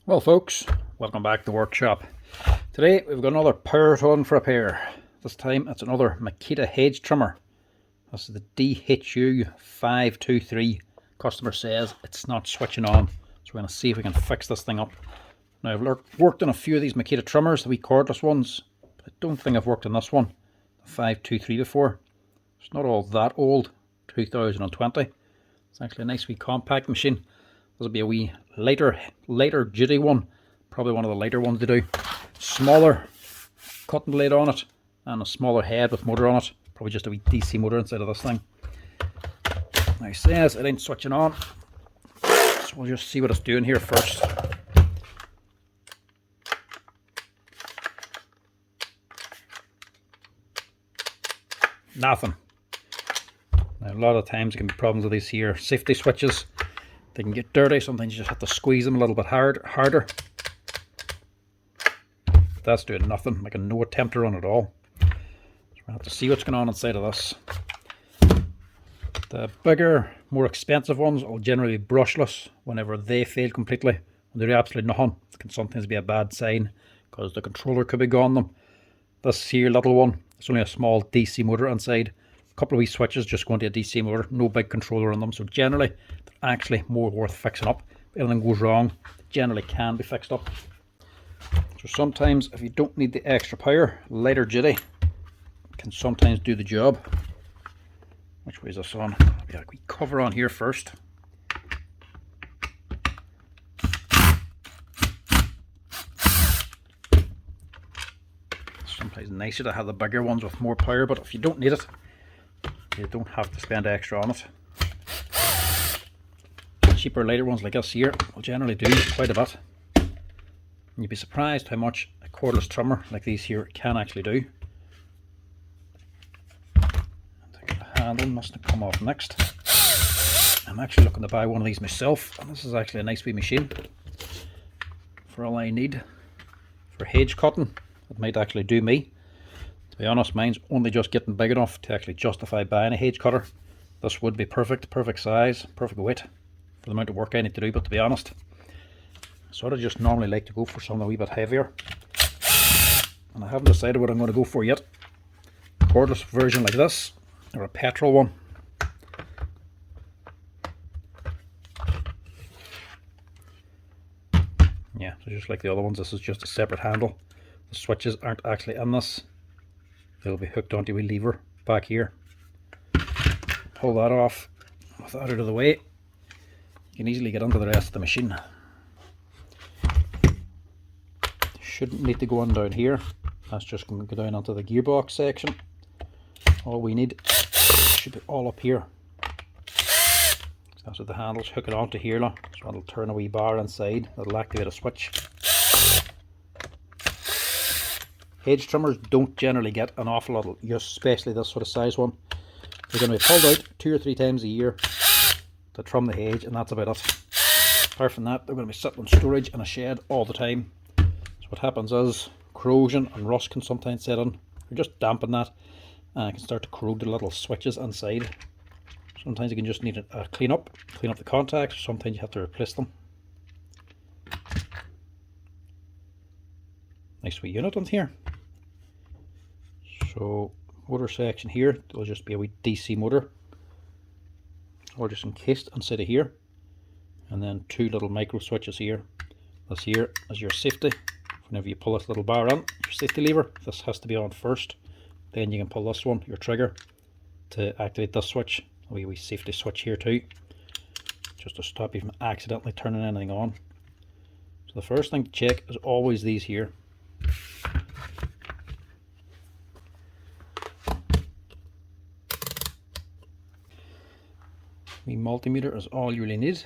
Well folks, welcome back to the workshop. Today we've got another power tool for repair. This time it's another Makita hedge trimmer. This is the DUH524. Customer says it's not switching on, so we're going to see if we can fix this thing up. Now I've worked on a few of these Makita trimmers, the wee cordless ones, but I don't think I've worked on this one, the 523 before. It's not all that old, 2020. It's actually a nice wee compact machine. This will be a wee lighter duty one, probably one of the lighter ones to do. Smaller cutting blade on it and a smaller head with motor on it. Probably just a wee DC motor inside of this thing. Now it says it ain't switching on, so we'll just see what it's doing here first. Nothing. Now, a lot of times there can be problems with these here safety switches. They can get dirty. Sometimes you just have to squeeze them a little bit harder. But that's doing nothing, making no attempt to run at all. So we'll have to see what's going on inside of this. The bigger, more expensive ones will generally be brushless. Whenever they fail completely, when they do absolutely nothing, it can sometimes be a bad sign because the controller could be gone them. This here little one, it's only a small DC motor inside. A couple of wee switches just going to a DC motor, no big controller on them, so generally they're actually more worth fixing up. If anything goes wrong, they generally can be fixed up. So sometimes if you don't need the extra power, lighter duty can sometimes do the job. Which way is this on? I'll be like we cover on here first. Sometimes nicer to have the bigger ones with more power, but if you don't need it, you don't have to spend extra on it. Cheaper lighter ones like this here will generally do quite a bit. And you'd be surprised how much a cordless trimmer like these here can actually do. The handle mustn't come off next. I'm actually looking to buy one of these myself, and this is actually a nice wee machine for all I need for hedge cutting. It might actually do me. To be honest, mine's only just getting big enough to actually justify buying a hedge cutter. This would be perfect size, perfect weight for the amount of work I need to do, but to be honest, I sort of just normally like to go for something a wee bit heavier. And I haven't decided what I'm going to go for yet. A cordless version like this, or a petrol one. Yeah, so just like the other ones, this is just a separate handle. The switches aren't actually in this. They'll be hooked onto a lever back here. Pull that off with that out of the way. You can easily get onto the rest of the machine. Shouldn't need to go on down here. That's just going to go down onto the gearbox section. All we need should be all up here. So that's what the handles hook it onto here now. So it'll turn a wee bar inside. It'll activate a switch. Hedge trimmers don't generally get an awful lot of use, especially this sort of size one. They're going to be pulled out 2 or 3 times a year to trim the hedge, and that's about it. Apart from that, they're going to be sitting in storage in a shed all the time. So what happens is corrosion and rust can sometimes set in. You're just dampen that, and it can start to corrode the little switches inside. Sometimes you can just need a clean up the contacts. Sometimes you have to replace them. Nice wee unit on here. So motor section here, there'll just be a wee DC motor, or just encased inside of here, and then 2 little micro switches here. This here is your safety. Whenever you pull this little bar on, your safety lever, this has to be on first. Then you can pull this one, your trigger, to activate this switch. A wee safety switch here too, just to stop you from accidentally turning anything on. So the first thing to check is always these here. The multimeter is all you really need.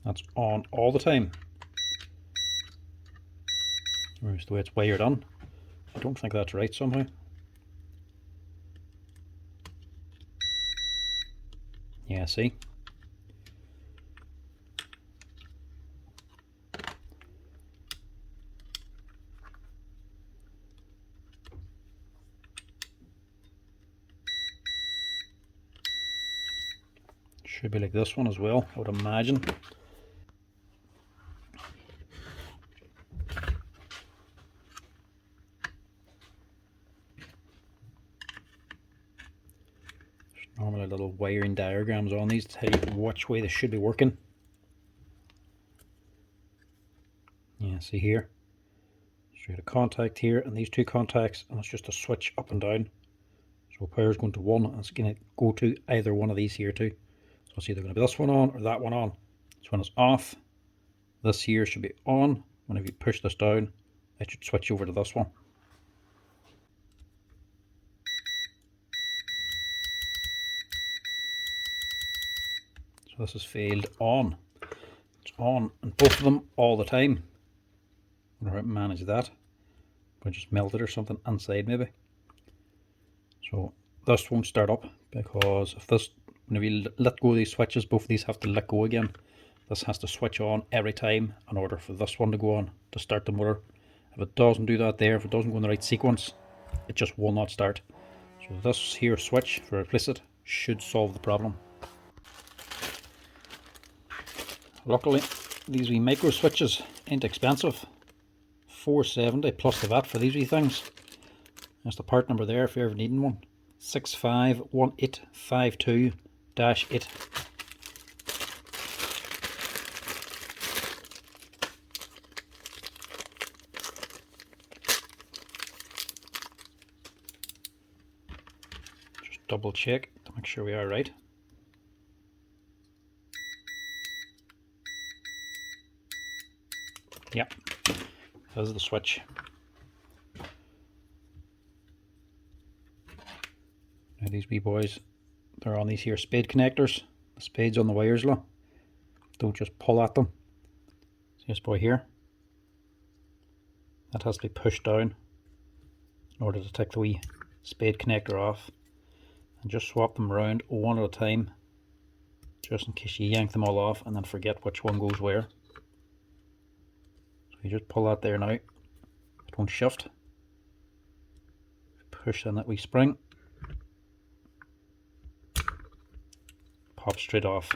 That's on all the time. Where's the way it's wired on? I don't think that's right somehow. Yeah, see? Should be like this one as well, I would imagine. There's normally little wiring diagrams on these to tell you which way they should be working. Yeah, see here? So you have a contact here and these two contacts, and it's just a switch up and down. So power is going to one, and it's going to go to either one of these here too. So it's either going to be this one on or that one on. So when it's off, this here should be on. Whenever you push this down, it should switch over to this one. So this is failed on. It's on in both of them all the time. I wonder how to manage that. I just melted or something inside maybe. So this won't start up because if this, whenever you let go of these switches, both of these have to let go again. This has to switch on every time in order for this one to go on to start the motor. If it doesn't do that there, if it doesn't go in the right sequence, it just will not start. So this here switch, for replace it, should solve the problem. Luckily, these wee micro switches ain't expensive. $4.70 plus the VAT for these wee things. That's the part number there if you're ever needing one. 651852-8. Just double check to make sure we are right. Yep, there's the switch. Now these wee boys, they're on these here spade connectors. The spade's on the wires, look. Don't just pull at them. See this boy here? That has to be pushed down in order to take the wee spade connector off. And just swap them around one at a time, just in case you yank them all off and then forget which one goes where. So you just pull that there now. It won't shift. Push in that wee spring. Pop straight off.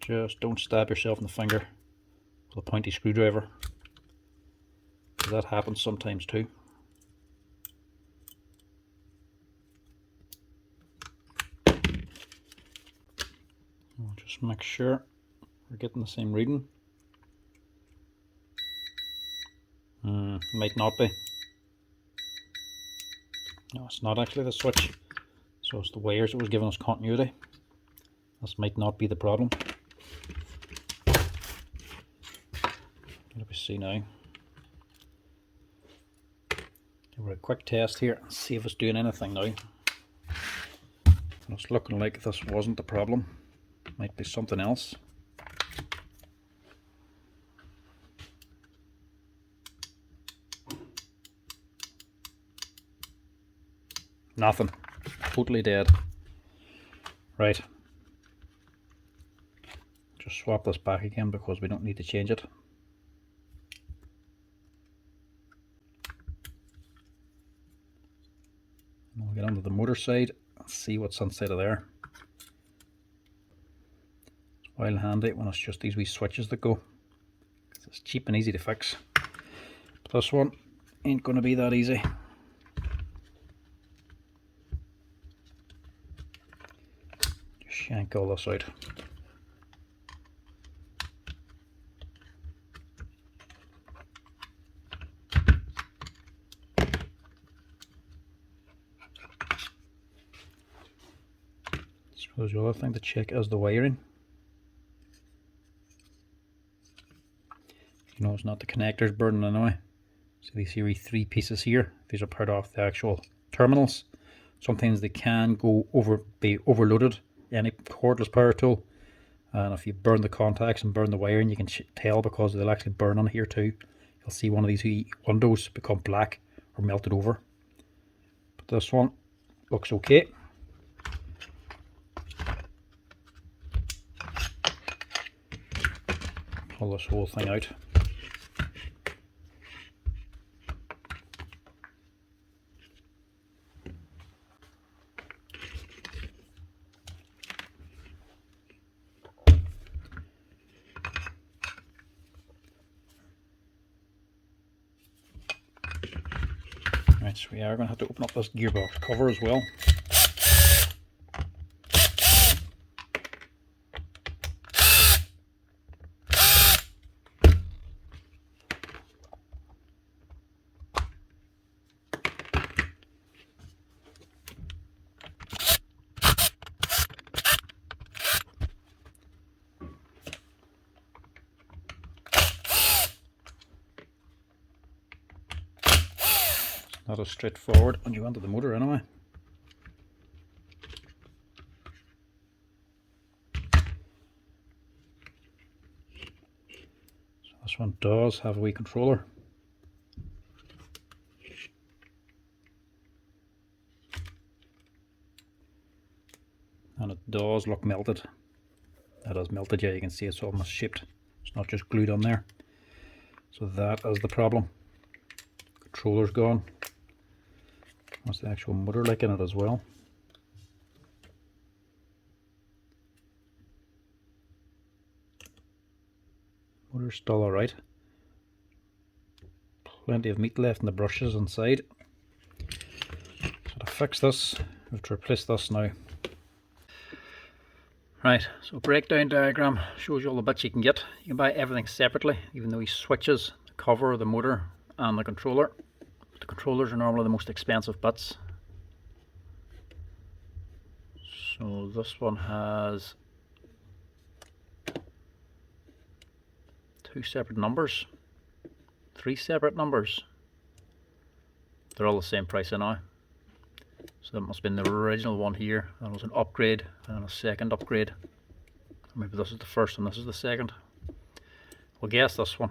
Just don't stab yourself in the finger with a pointy screwdriver. That happens sometimes too. We'll just make sure we're getting the same reading. Might not be. No, it's not actually the switch. So it's the wires that was giving us continuity. This might not be the problem. Let me see now. Give it a quick test here and see if it's doing anything now. It's looking like this wasn't the problem. Might be something else. Nothing. Totally dead. Right. Just swap this back again because we don't need to change it. And we'll get onto the motor side and see what's inside of there. It's well handy when it's just these wee switches that go. It's cheap and easy to fix. But this one ain't going to be that easy. Just yank all this out. I suppose the other thing to check is the wiring. You know, it's not the connectors burning anyway. So these here 3 pieces here, these are part of the actual terminals. Sometimes they can be overloaded, any cordless power tool, and if you burn the contacts and burn the wiring, you can tell because they'll actually burn on here too. You'll see one of these windows become black or melted over. But this one looks okay. Pull this whole thing out. So we are going to have to open up this gearbox cover as well. Not as straightforward when you enter the motor anyway. So this one does have a wee controller. And it does look melted. It is melted, yeah, you can see it's almost shaped. It's not just glued on there. So that is the problem. Controller's gone. That's the actual motor like in it as well. Motor's still alright. Plenty of meat left in the brushes inside. So to fix this, we have to replace this now. Right, so breakdown diagram shows you all the bits you can get. You can buy everything separately, even though these switches, the cover, the motor and the controller. The controllers are normally the most expensive bits. So this one has 2 separate numbers, 3 separate numbers. They're all the same price now. So that must have been the original one here. That was an upgrade and a second upgrade. Maybe this is the first and this is the second. We'll guess this one.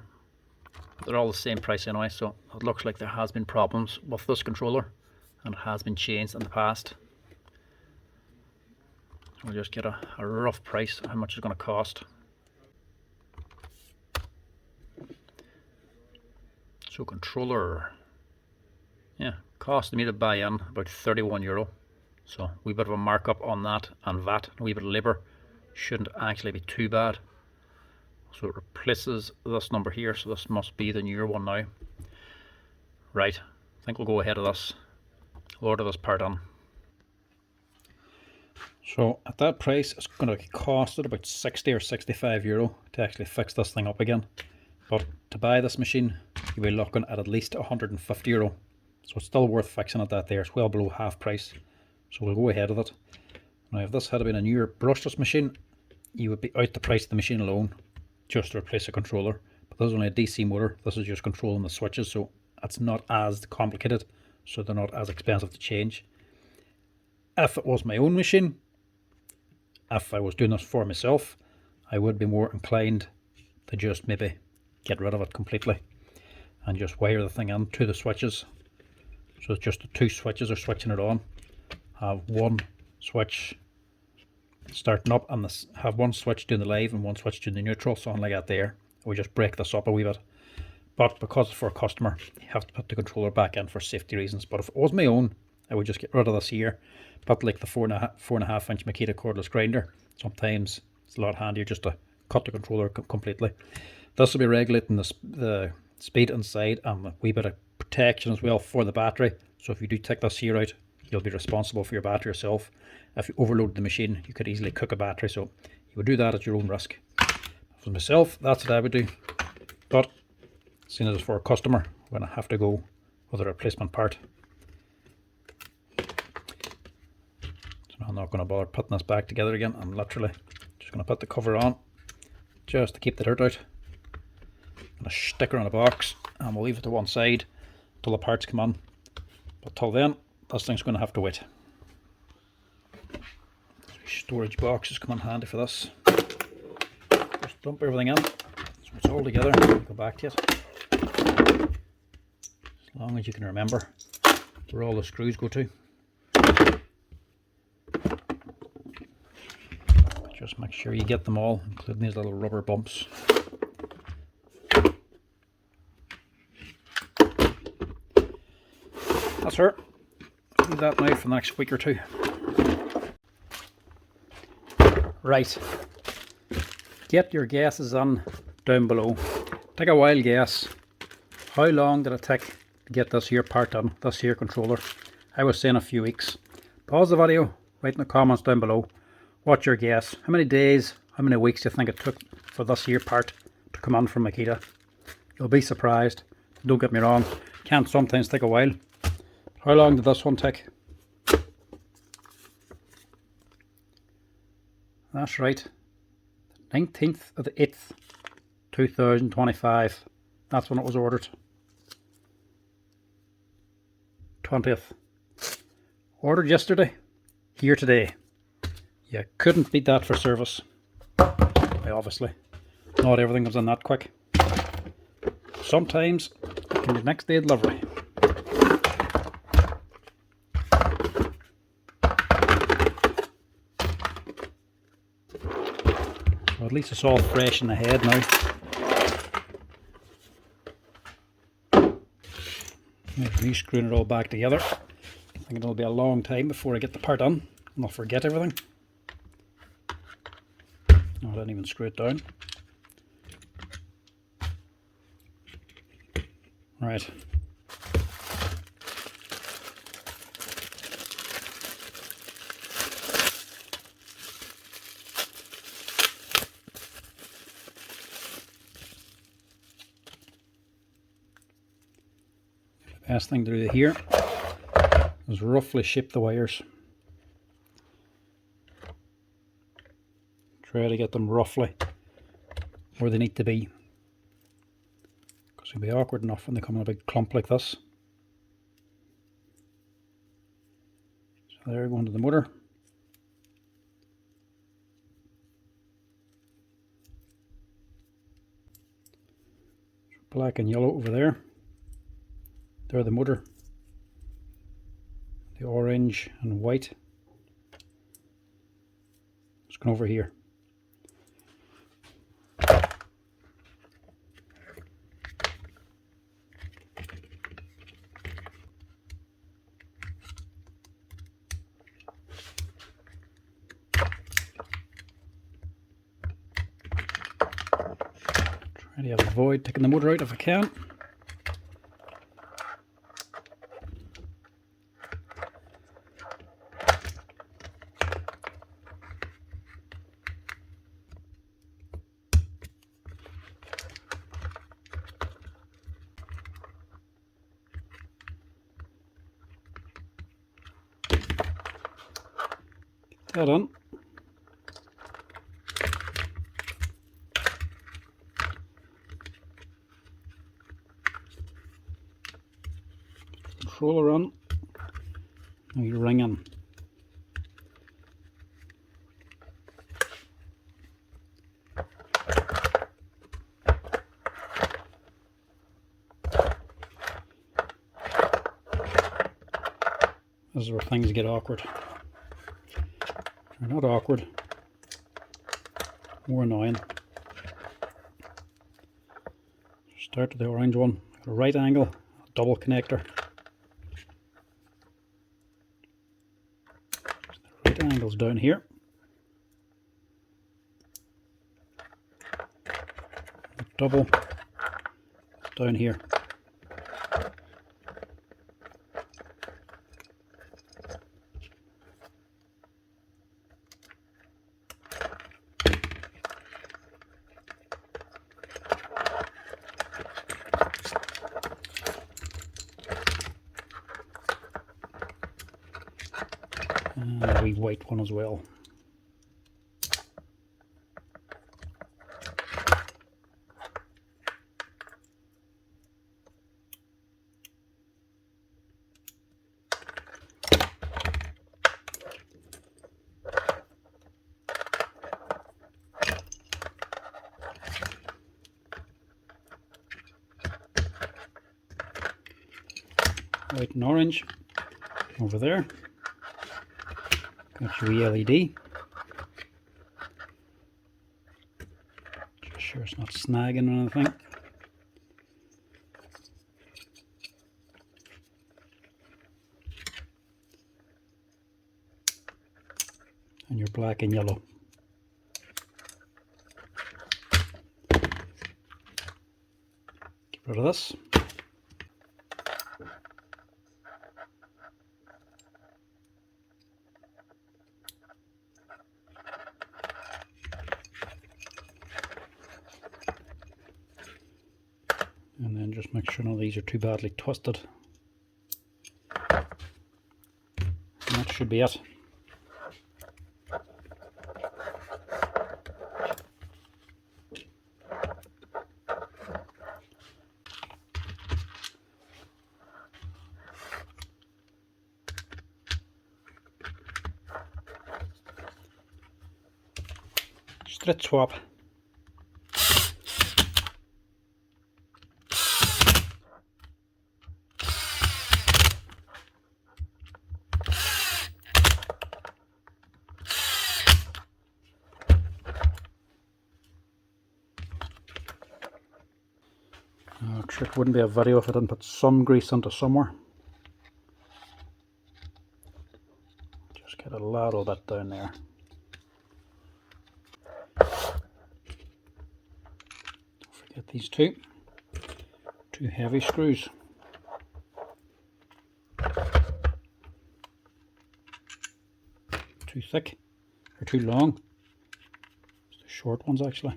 They're all the same price anyway, so it looks like there has been problems with this controller and it has been changed in the past. We'll just get a rough price of how much it's going to cost. So controller, yeah, cost me to buy in about €31. So a wee bit of a markup on that, and VAT, a wee bit of labour, shouldn't actually be too bad. So it replaces this number here, so this must be the newer one now. Right, I think we'll go ahead of this. We'll order this part in. So at that price, it's going to cost it about €60 or €65 to actually fix this thing up again. But to buy this machine, you'll be looking at least €150. So it's still worth fixing it that there. It's well below half price. So we'll go ahead with it. Now if this had been a newer brushless machine, you would be out the price of the machine alone just to replace a controller. But this is only a DC motor. This is just controlling the switches, so it's not as complicated. So they're not as expensive to change. If it was my own machine, if I was doing this for myself, I would be more inclined to just maybe get rid of it completely and just wire the thing into the switches. So it's just the 2 switches are switching it on. Have one switch starting up and have one switch doing the live and one switch doing the neutral, something like that there. We just break this up a wee bit. But because it's for a customer, you have to put the controller back in for safety reasons. But if it was my own, I would just get rid of this here. But like the 4.5 inch Makita cordless grinder, sometimes it's a lot handier just to cut the controller completely. This will be regulating the speed inside and a wee bit of protection as well for the battery. So if you do take this here out, you'll be responsible for your battery yourself. If you overload the machine, you could easily cook a battery, so you would do that at your own risk. For myself, that's what I would do. But seeing as it's for a customer, I'm going to have to go with a replacement part. So I'm not going to bother putting this back together again. I'm literally just going to put the cover on just to keep the dirt out. I'm going to stick her on a box and we'll leave it to one side till the parts come on. But till then, this thing's going to have to wait. Storage boxes come in handy for this. Just dump everything in so it's all together. Go back to it. As long as you can remember where all the screws go to. Just make sure you get them all, including these little rubber bumps. That's her. I'll leave that now for the next week or two. Right, get your guesses on down below. Take a wild guess. How long did it take to get this here part done, this here controller. I was saying a few weeks. Pause the video, write in the comments down below. What's your guess? How many days, how many weeks do you think it took for this here part to come on from Makita? You'll be surprised. Don't get me wrong, can sometimes take a while. How long did this one take? That's right, 19th of the 8th, 2025. That's when it was ordered. 20th. Ordered yesterday, here today. You couldn't beat that for service. Obviously, not everything comes in that quick. Sometimes it can be next day delivery. So at least it's all fresh in the head now. Re-screwing it all back together. I think it'll be a long time before I get the part on and I'll forget everything. No, I didn't even screw it down. Right. The best thing to do here is roughly shape the wires. Try to get them roughly where they need to be, because it'll be awkward enough when they come in a big clump like this. So there, going to the motor. Black and yellow over there. There the motor. The orange and white. It's going over here. Try to avoid taking the motor out if I can. Get that done. Controller on. Now you ring in. This is where things get awkward. They're not awkward, more annoying. Start with the orange one, a right angle, a double connector. The right angle's down here. The double down here. And a wee white one as well. White and orange over there. Got your LED. Just sure it's not snagging or anything. And your black and yellow. Get rid of this. And then just make sure none of these are too badly twisted. And that should be it. Straight swap. Trick wouldn't be a video if I didn't put some grease into somewhere. Just get a little bit down there. Don't forget these two heavy screws. Too thick or too long. It's the short ones actually.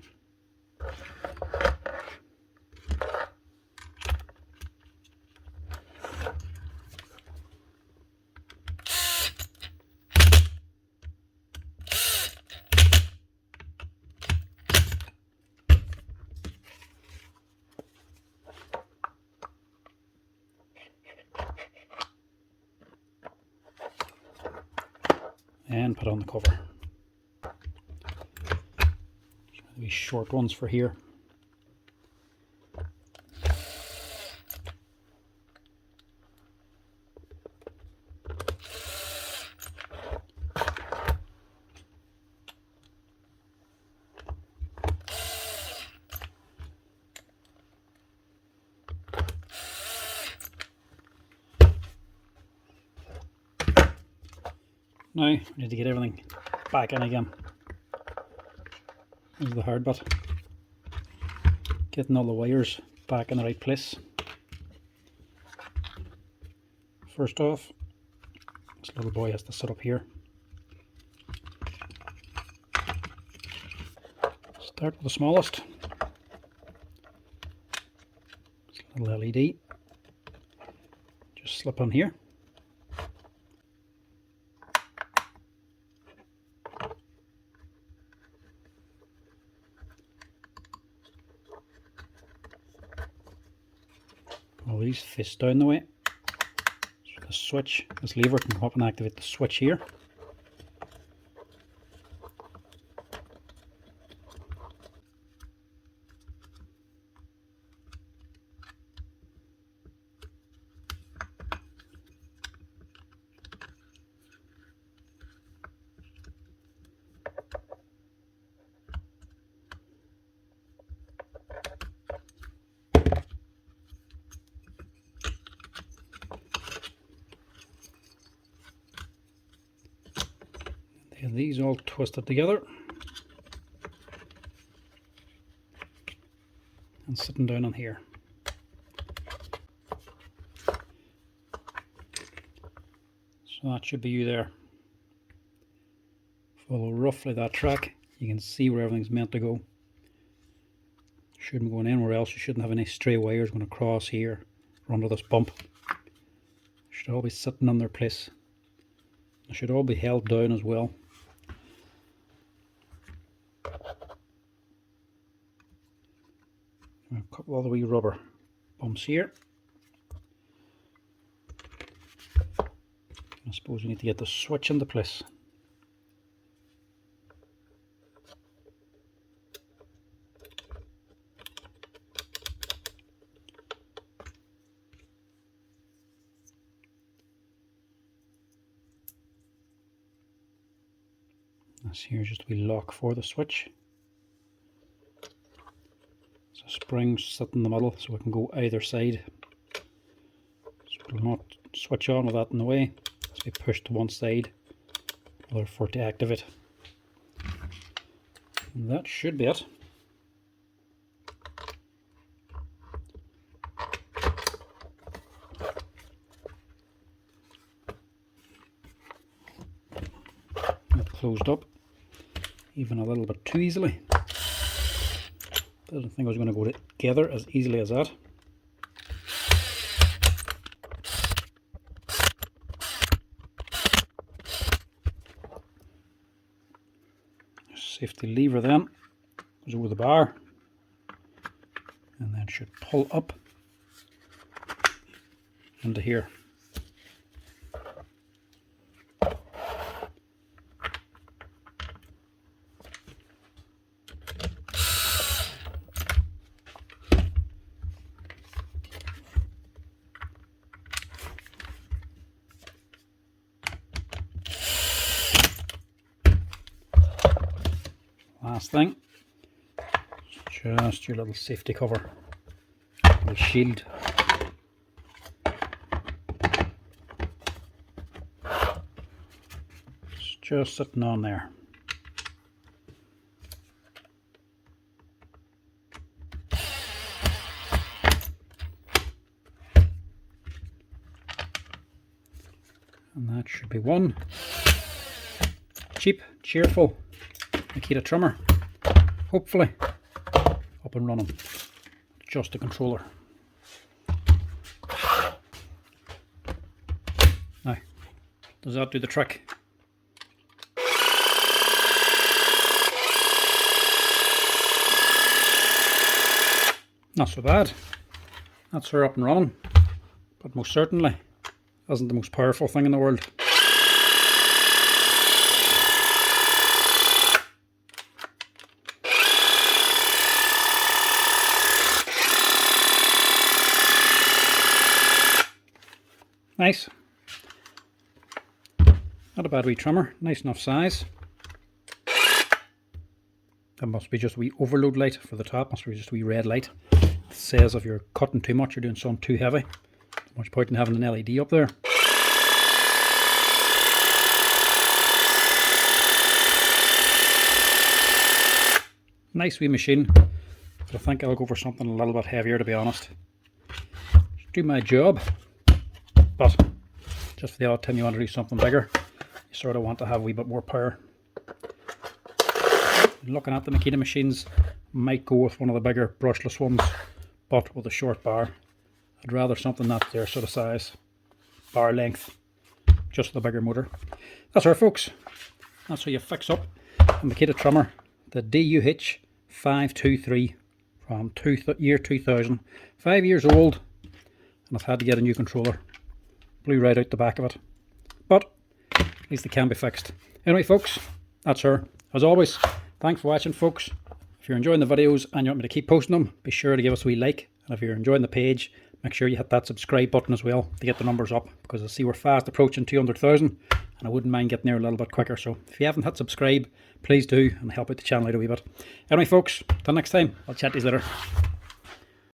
And put on the cover. These short ones for here. Now we need to get everything back in again. This is the hard bit. Getting all the wires back in the right place. First off, this little boy has to sit up here. Start with the smallest. This little LED. Just slip on here. All these face down the way. So the switch, this lever can come up and activate the switch here. And these all twisted together and sitting down on here. So that should be you there. Follow roughly that track. You can see where everything's meant to go. Shouldn't be going anywhere else. You shouldn't have any stray wires going across here or under this bump. Should all be sitting in their place. They should all be held down as well. A couple of the wee rubber bumps here. I suppose we need to get the switch into place. This here is just a wee lock for the switch. So springs sit in the middle so it can go either side. So it will not switch on with that in the way. It has to be pushed to one side in order for it to activate. And that should be it. It closed up even a little bit too easily. Didn't think it was going to go together as easily as that. Safety lever then goes over the bar and then should pull up into here. Last thing, just your little safety cover, little shield. It's just sitting on there. And that should be one cheap, cheerful Makita trimmer, hopefully up and running. Just a controller. Now, does that do the trick? Not so bad. That's her up and running, but most certainly isn't the most powerful thing in the world. Nice. Not a bad wee trimmer, nice enough size. That must be just a wee overload light for the top, must be just a wee red light. It says if you're cutting too much, you're doing something too heavy. Not much point in having an LED up there. Nice wee machine, but I think I'll go for something a little bit heavier, to be honest. Do my job. But just for the odd time you want to do something bigger, you sort of want to have a wee bit more power. Looking at the Makita machines, might go with one of the bigger brushless ones, but with a short bar. I'd rather something that's their sort of size, bar length, just with a bigger motor. That's her, folks. That's how you fix up a Makita trimmer, the DUH524 from year 2000. 5 years old, and I've had to get a new controller. Blew right out the back of it, but at least it can be fixed. Anyway, folks, that's her. As always, thanks for watching, folks. If you're enjoying the videos and you want me to keep posting them, be sure to give us a wee like, and if you're enjoying the page, make sure you hit that subscribe button as well to get the numbers up, because I see we're fast approaching 200,000 and I wouldn't mind getting there a little bit quicker. So if you haven't hit subscribe, please do, and help out the channel out a wee bit. Anyway, folks, till next time, I'll chat to you later.